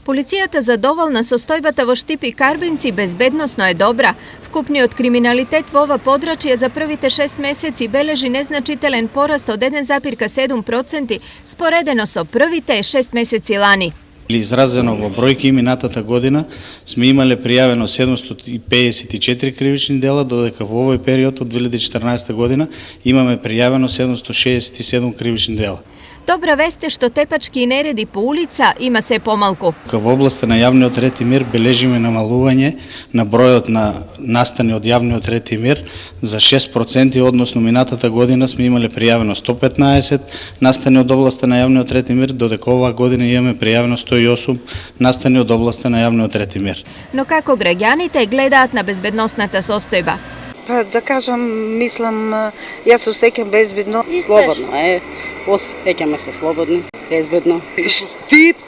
Полицијата задоволна состојбата во Штип и Карбинци безбедносно е добра. Вкупниот криминалитет во ова подрачје за првите 6 месеци бележи незначителен пораст од 1,7% споредено со првите 6 месеци лани. Изразено во бројки минатата година сме имале пријавено 754 кривични дела, додека во овој период од 2014 година имаме пријавено 767 кривични дела. Добра вест е што тепачки и нереди по улица има се помалку. Во областа на јавниот ред и мир бележиме намалување на бројот на настани од јавниот ред и мир за 6%, односно минатата година сме имале пријавено 115 настани од областа на јавниот ред и мир, додека оваа година имаме пријавено 108 настани од областа на јавниот ред и мир. Но како граѓаните гледаат на безбедносната состојба? Па да кажам, мислам, јас се осеќам безбедно. Слободно е, осеќаме се слободни, безбедно. Штип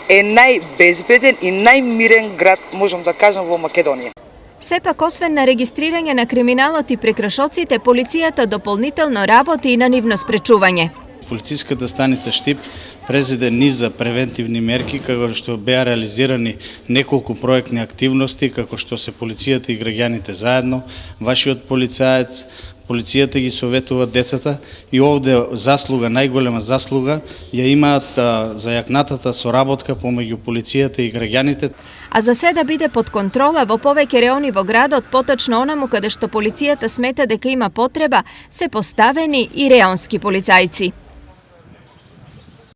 е најбезбеден и најмирен град, можам да кажам, во Македонија. Сепак, освен на регистрирање на криминалот и прекршоците, полицијата дополнително работи и на нивно спречување. Полициската станица Штип презеде низ за превентивни мерки, како што беа реализирани неколку проектни активности, како што се полицијата и граѓаните заедно, вашиот полицаец, полицијата ги советува децата и овде заслуга, најголема заслуга, ја имаат за јакнатата соработка помеѓу полицијата и граѓаните. А за се да биде под контрола во повеќе реони во градот, поточно онаму каде што полицијата смета дека има потреба, се поставени и реонски полицајци.